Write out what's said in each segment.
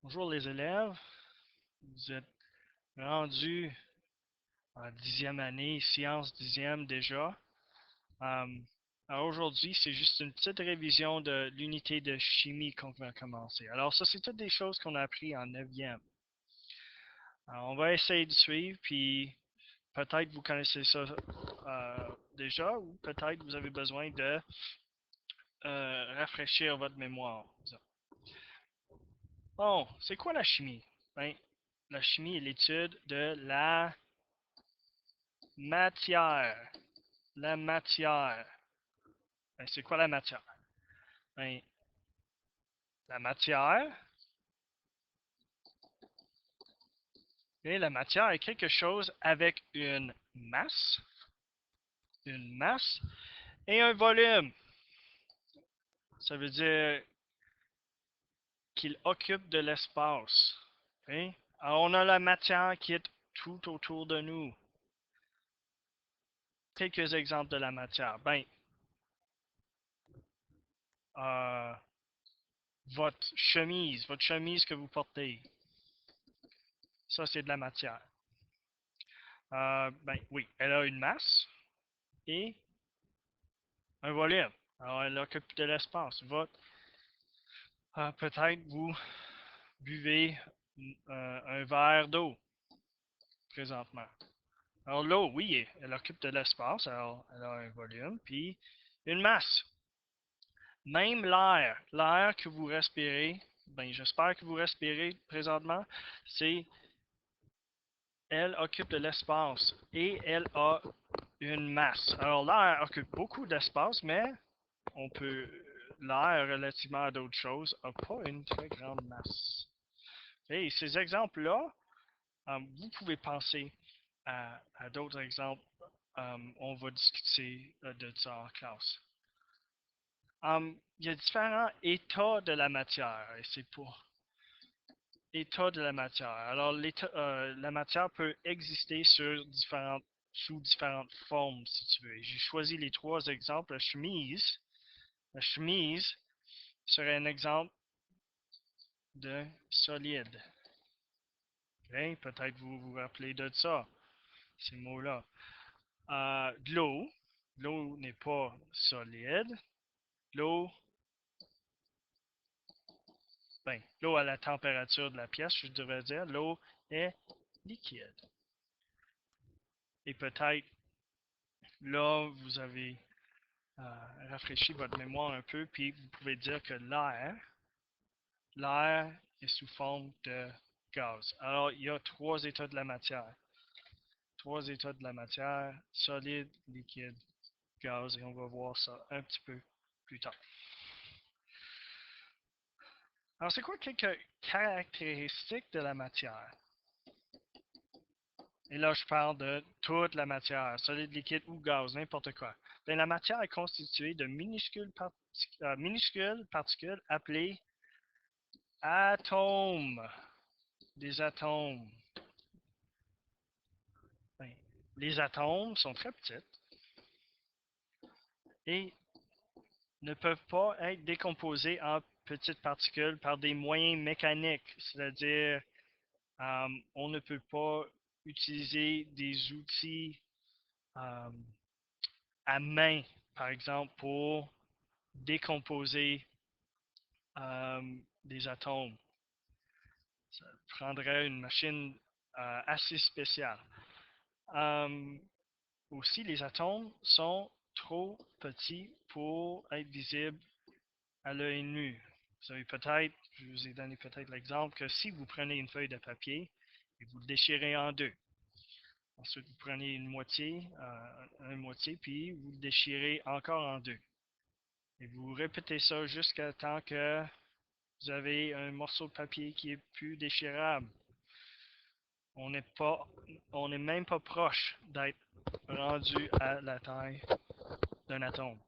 Bonjour les élèves, vous êtes rendus en 10e année, sciences 10e déjà. Euh, alors aujourd'hui, c'est juste une petite révision de l'unité de chimie qu'on va commencer. Alors ça, c'est toutes des choses qu'on a appris en 9e. Alors on va essayer de suivre, puis peut-être vous connaissez ça déjà, ou peut-être vous avez besoin de rafraîchir votre mémoire. Bon, c'est quoi la chimie? Ben, la chimie est l'étude de la matière. La matière. Ben, c'est quoi la matière? Ben, la matière, et la matière est quelque chose avec une masse et un volume. Ça veut dire qu'il occupe de l'espace. Okay? Alors, on a la matière qui est tout autour de nous. Quelques exemples de la matière. Ben, euh, votre chemise que vous portez, ça c'est de la matière. Ben oui, elle a une masse et un volume. Alors, elle occupe de l'espace. Peut-être vous buvez un verre d'eau présentement. Alors, l'eau, oui, elle occupe de l'espace. Alors, elle a un volume, puis une masse. Même l'air que vous respirez, ben, j'espère que vous respirez présentement, c'est, elle occupe de l'espace et elle a une masse. Alors, l'air occupe beaucoup d'espace, mais on peut, l'air relativement à d'autres choses, n'a pas une très grande masse. Et ces exemples-là, vous pouvez penser à d'autres exemples. On va discuter de ça en classe. Il y a différents états de la matière, et c'est pour état de la matière. Alors, la matière peut exister sous différentes formes, si tu veux. J'ai choisi les trois exemples. La chemise serait un exemple de solide. Okay? Peut-être vous vous rappelez de ça, ces mots-là. De l'eau. L'eau n'est pas solide. L'eau, l'eau à la température de la pièce, je devrais dire, l'eau est liquide. Et peut-être là, vous avez rafraîchi votre mémoire un peu, puis vous pouvez dire que l'air est sous forme de gaz. Alors, il y a trois états de la matière. Trois états de la matière, solide, liquide, gaz, et on va voir ça un petit peu plus tard. Alors, c'est quoi quelques caractéristiques de la matière? Et là, je parle de toute la matière, solide, liquide ou gaz, n'importe quoi. Bien, la matière est constituée de minuscules particules appelées atomes. Des atomes. Bien, les atomes sont très petits et ne peuvent pas être décomposés en petites particules par des moyens mécaniques, c'est-à-dire on ne peut pas utiliser des outils euh, à main, par exemple, pour décomposer des atomes. Ça prendrait une machine assez spéciale. Euh, Aussi, les atomes sont trop petits pour être visibles à l'œil nu. Vous savez peut-être, je vous ai donné peut-être l'exemple que si vous prenez une feuille de papier et vous le déchirez en deux, ensuite vous prenez une moitié, puis vous le déchirez encore en deux. Et vous répétez ça jusqu'à temps que vous avez un morceau de papier qui est plus déchirable. On n'est pas, on n'est même pas proche d'être rendu à la taille d'un atome.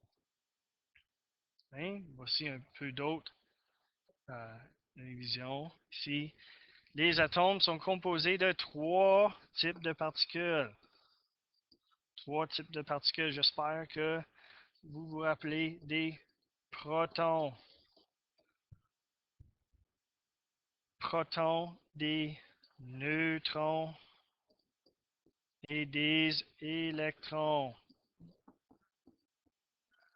Hein? Voici un peu d'autres visions. Ici, les atomes sont composés de trois types de particules. Trois types de particules. J'espère que vous vous rappelez des protons. protons, des neutrons et des électrons.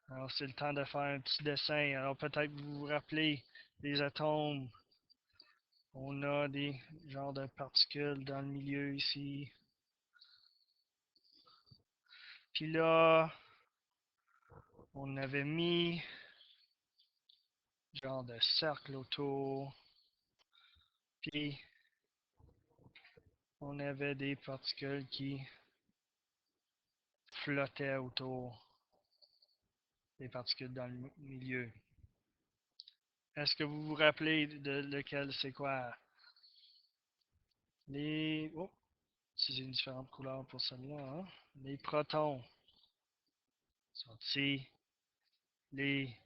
Alors, c'est le temps de faire un petit dessin. Alors, peut-être vous vous rappelez des atomes. On a des genres de particules dans le milieu ici. Puis là, on avait mis genre de cercle autour. Puis, on avait des particules qui flottaient autour des particules dans le milieu. Est-ce que vous vous rappelez de lequel c'est quoi? Les... Oh, si j'ai une différente couleur pour celle-là. Hein? Les protons sont ici. Les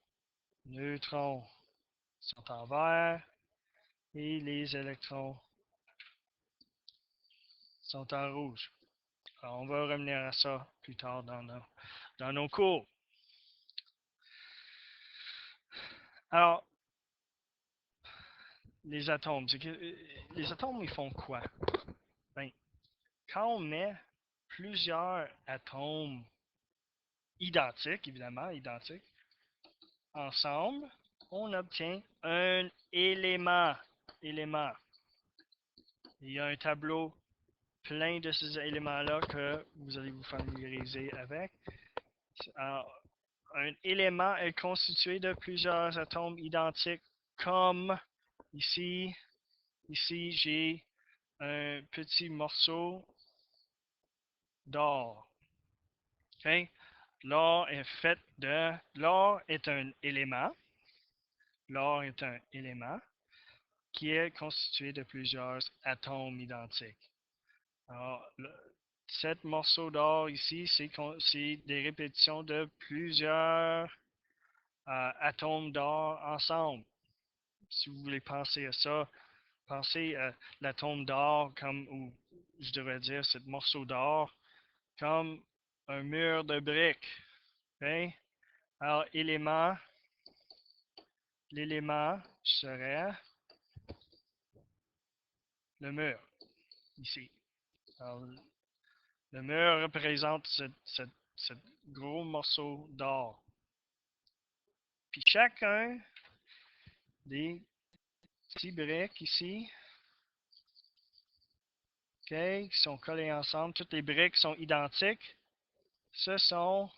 neutrons sont en vert. Et les électrons sont en rouge. Alors, on va revenir à ça plus tard dans nos cours. Alors, les atomes, les atomes, ils font quoi? Ben, quand on met plusieurs atomes identiques, évidemment, identiques, ensemble, on obtient un élément. Il y a un tableau plein de ces éléments-là que vous allez vous familiariser avec. Alors, un élément est constitué de plusieurs atomes identiques, comme ici. Ici, j'ai un petit morceau d'or. Okay? L'or est fait de... L'or est un élément. L'or est un élément qui est constitué de plusieurs atomes identiques. Alors, cet morceau d'or ici, c'est des répétitions de plusieurs atomes d'or ensemble. Si vous voulez penser à ça, pensez à l'atome d'or comme, ou je devrais dire, ce morceau d'or, comme un mur de briques. Okay? Alors, l'élément serait le mur, ici. Alors, le mur représente ce gros morceau d'or. Puis chacun des petits briques ici, okay, qui sont collés ensemble, toutes les briques sont identiques. Ce sont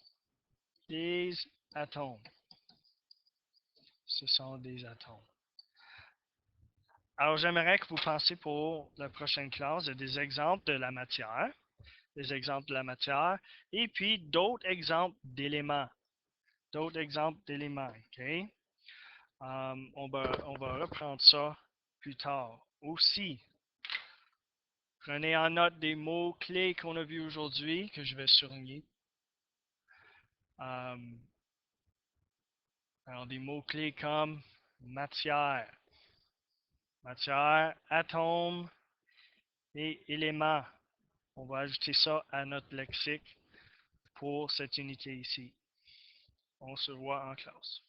des atomes. Ce sont des atomes. Alors, j'aimerais que vous pensiez pour la prochaine classe des exemples de la matière, des exemples de la matière, et puis d'autres exemples d'éléments. D'autres exemples d'éléments, OK? On va reprendre ça plus tard. Aussi, prenez en note des mots-clés qu'on a vus aujourd'hui, que je vais surligner. Alors, des mots-clés comme matière, atome et élément. On va ajouter ça à notre lexique pour cette unité ici. On se voit en classe.